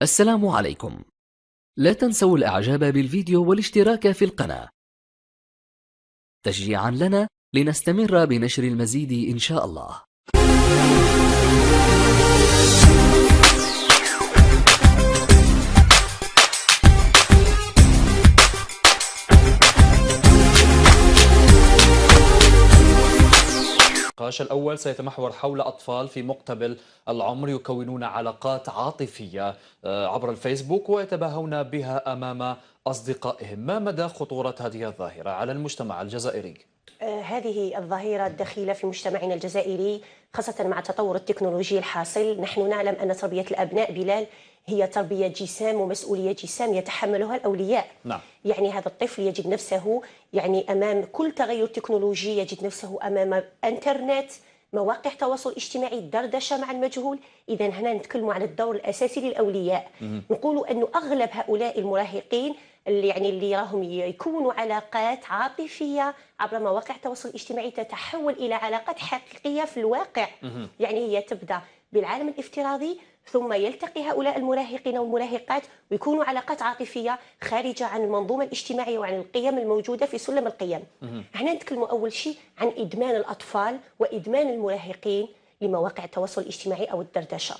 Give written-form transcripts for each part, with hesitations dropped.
السلام عليكم. لا تنسوا الإعجاب بالفيديو والاشتراك في القناة تشجيعا لنا لنستمر بنشر المزيد إن شاء الله. النقاش الأول سيتمحور حول أطفال في مقتبل العمر يكونون علاقات عاطفية عبر الفيسبوك ويتباهون بها أمام أصدقائهم. ما مدى خطورة هذه الظاهرة على المجتمع الجزائري؟ هذه الظاهرة الدخيلة في مجتمعنا الجزائري خاصة مع التطور التكنولوجي الحاصل. نحن نعلم أن تربية الأبناء بلال هي تربية جسام ومسؤولية جسام يتحملها الأولياء. نعم. يعني هذا الطفل يجد نفسه أمام كل تغير تكنولوجي، يجد نفسه أمام انترنت، مواقع تواصل اجتماعي، دردشة مع المجهول. إذا هنا نتكلم على الدور الأساسي للأولياء. نقول أنه أغلب هؤلاء المراهقين اللي راهم يكونوا علاقات عاطفية عبر مواقع التواصل الاجتماعي تتحول إلى علاقات حقيقية في الواقع. هي تبدأ بالعالم الافتراضي ثم يلتقي هؤلاء المراهقين والمراهقات ويكونوا علاقات عاطفية خارجة عن المنظومة الاجتماعية وعن القيم الموجودة في سلم القيم. هنا نتكلم أول شيء عن إدمان الأطفال وإدمان المراهقين لمواقع التواصل الاجتماعي أو الدردشة.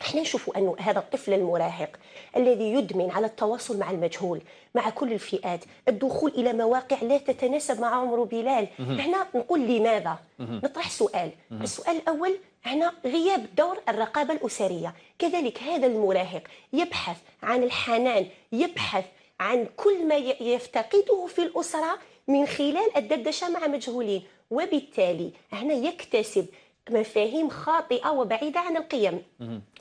احنا نشوفوا أنه هذا الطفل المراهق الذي يدمن على التواصل مع المجهول مع كل الفئات، الدخول إلى مواقع لا تتناسب مع عمره بلال. هنا نقول لماذا؟ نطرح سؤال. السؤال الأول هنا غياب دور الرقابة الأسرية. كذلك هذا المراهق يبحث عن الحنان، يبحث عن كل ما يفتقده في الأسرة من خلال الدردشة مع مجهولين، وبالتالي هنا يكتسب مفاهيم خاطئة وبعيدة عن القيم.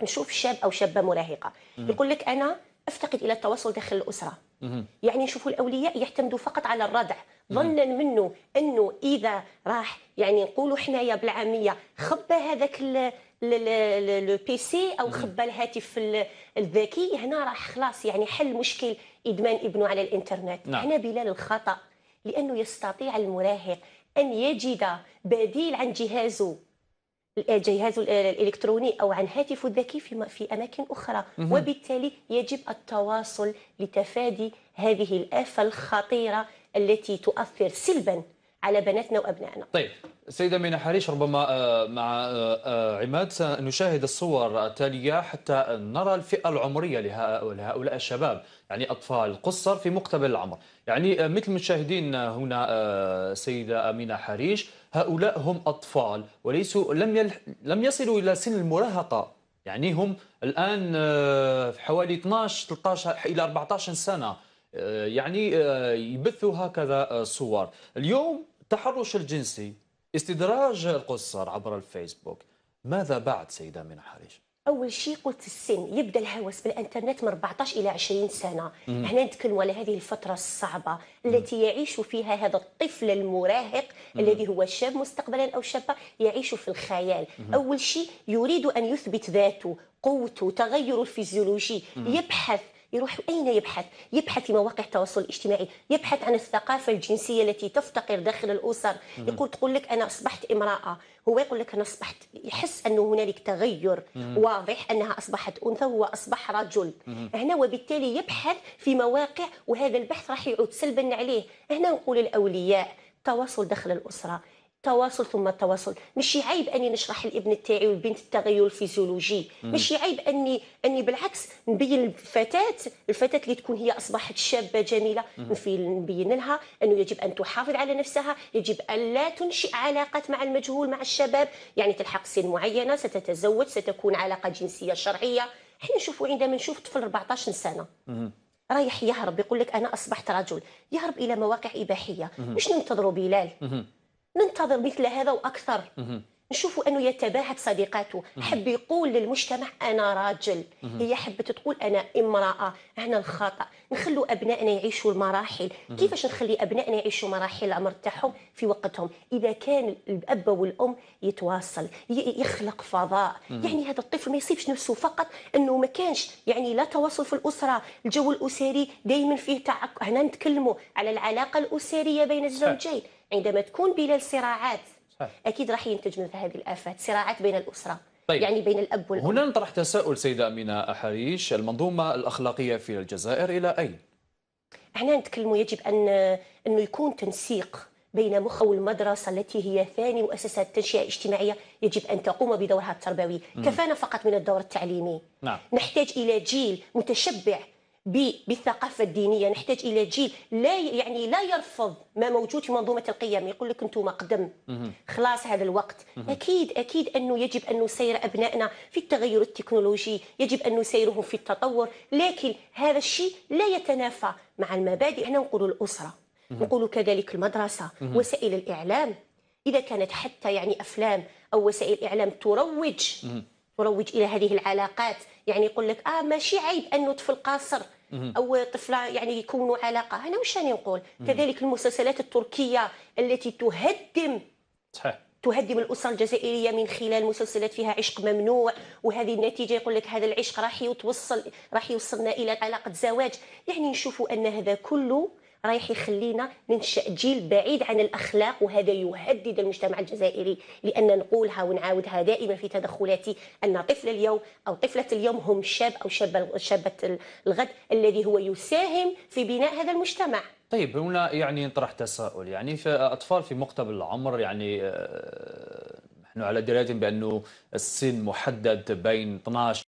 نشوف شاب أو شابة مراهقة يقول لك أنا أفتقد إلى التواصل داخل الأسرة. نشوفوا الأولياء يعتمدوا فقط على الردع ظنا منه أنه إذا راح نقولوا حنايا بالعامية خبى هذاك البيسي أو خبى الهاتف الذكي، هنا راح خلاص حل مشكل إدمان ابنه على الإنترنت. نعم. هنا بلال الخطأ، لأنه يستطيع المراهق أن يجد بديل عن جهازه الإلكتروني أو عن هاتفه الذكي في أماكن أخرى. وبالتالي يجب التواصل لتفادي هذه الآفة الخطيرة التي تؤثر سلبا على بناتنا وأبنائنا. طيب سيدة أمينة حريش، ربما مع عماد سنشاهد الصور التالية حتى نرى الفئة العمرية لهؤلاء الشباب، أطفال قصر في مقتبل العمر. مثل المشاهدين هنا سيدة أمينة حريش، هؤلاء هم أطفال وليسوا لم يصلوا إلى سن المراهقة. هم الآن حوالي 12 13 إلى 14 سنة. يبثوا هكذا صور. اليوم التحرش الجنسي، استدراج القصر عبر الفيسبوك، ماذا بعد سيدة أمينة حريش؟ أول شيء قلت السن، يبدأ الهوس بالإنترنت من 14 إلى 20 سنة. احنا نتكلم على هذه الفترة الصعبة التي يعيش فيها هذا الطفل المراهق الذي هو شاب مستقبلا أو شابة يعيش في الخيال. أول شيء يريد أن يثبت ذاته، قوته، تغيره الفيزيولوجي. يروح أين يبحث؟ يبحث في مواقع التواصل الاجتماعي، يبحث عن الثقافة الجنسية التي تفتقر داخل الأسر. تقول لك أنا أصبحت امرأة، هو يقول لك أنا أصبحت، يحس أنه هنالك تغير واضح أنها أصبحت أنثى وهو أصبح رجل. هنا وبالتالي يبحث في مواقع، وهذا البحث راح يعود سلبا عليه. هنا نقول الأولياء تواصل داخل الأسرة، تواصل ثم التواصل. مش عيب اني نشرح الابن تاعي والبنت التغير الفيزيولوجي، مش عيب اني بالعكس نبين الفتاه اللي تكون هي اصبحت شابه جميله، نبين لها انه يجب ان تحافظ على نفسها، يجب ان لا تنشئ علاقات مع المجهول مع الشباب. تلحق سن معينه ستتزوج، ستكون علاقه جنسيه شرعيه. حين نشوفوا عندما نشوف طفل 14 سنه رايح يهرب، يقول لك انا اصبحت رجل، يهرب الى مواقع اباحيه. مش ننتظروا بلال، ننتظر مثل هذا وأكثر. نشوفوا أنه يتباهى بصديقاته، حب يقول للمجتمع أنا راجل، هي حبت تقول أنا امرأة. هنا الخطأ. نخلوا أبنائنا يعيشوا المراحل. كيفاش نخلي أبنائنا يعيشوا مراحل العمر تاعهم في وقتهم؟ إذا كان الأب والأم يتواصل، يخلق فضاء. هذا الطفل ما يصيبش نفسه فقط أنه ما كانش لا تواصل في الأسرة، الجو الأسري دايما فيه تعق. هنا نتكلموا على العلاقة الأسرية بين الزوجين. عندما تكون بلال صراعات، أكيد راح ينتج من هذه الآفات، صراعات بين الأسرة. طيب، يعني بين الأب والأم. هنا نطرح تساؤل سيدة أمينة حريش، المنظومة الأخلاقية في الجزائر إلى أين؟ احنا نتكلموا يجب انه يكون تنسيق بين مخ المدرسه التي هي ثاني مؤسسات التنشئه الاجتماعيه، يجب ان تقوم بدورها التربوي. كفانا فقط من الدور التعليمي. نعم. نحتاج الى جيل متشبع بالثقافه الدينيه، نحتاج الى جيل لا يرفض ما موجود في منظومه القيم، يقول لك انتم قدم خلاص هذا الوقت. اكيد انه يجب ان نسير ابنائنا في التغير التكنولوجي، يجب ان نسيرهم في التطور، لكن هذا الشيء لا يتنافى مع المبادئ. احنا نقول الاسره، نقول كذلك المدرسه، وسائل الاعلام. اذا كانت حتى افلام او وسائل اعلام تروج الى هذه العلاقات، يقول لك ماشي عيب انه طفل قاصر او طفله يكونوا علاقه. انا واش راني نقول؟ كذلك المسلسلات التركيه التي تهدم الأسرة الجزائرية من خلال مسلسلات فيها عشق ممنوع، وهذه النتيجة يقول لك هذا العشق راح يوصلنا إلى علاقة زواج. نشوفوا أن هذا كله رايح يخلينا ننشأ جيل بعيد عن الأخلاق، وهذا يهدد المجتمع الجزائري. لأن نقولها ونعاودها دائما في تدخلاتي أن طفل اليوم أو طفلة اليوم هم شاب أو شابة الغد الذي هو يساهم في بناء هذا المجتمع. طيب، هنا نطرح تساؤل، في أطفال في مقتبل العمر، نحن على دراية بأنه السن محدد بين 12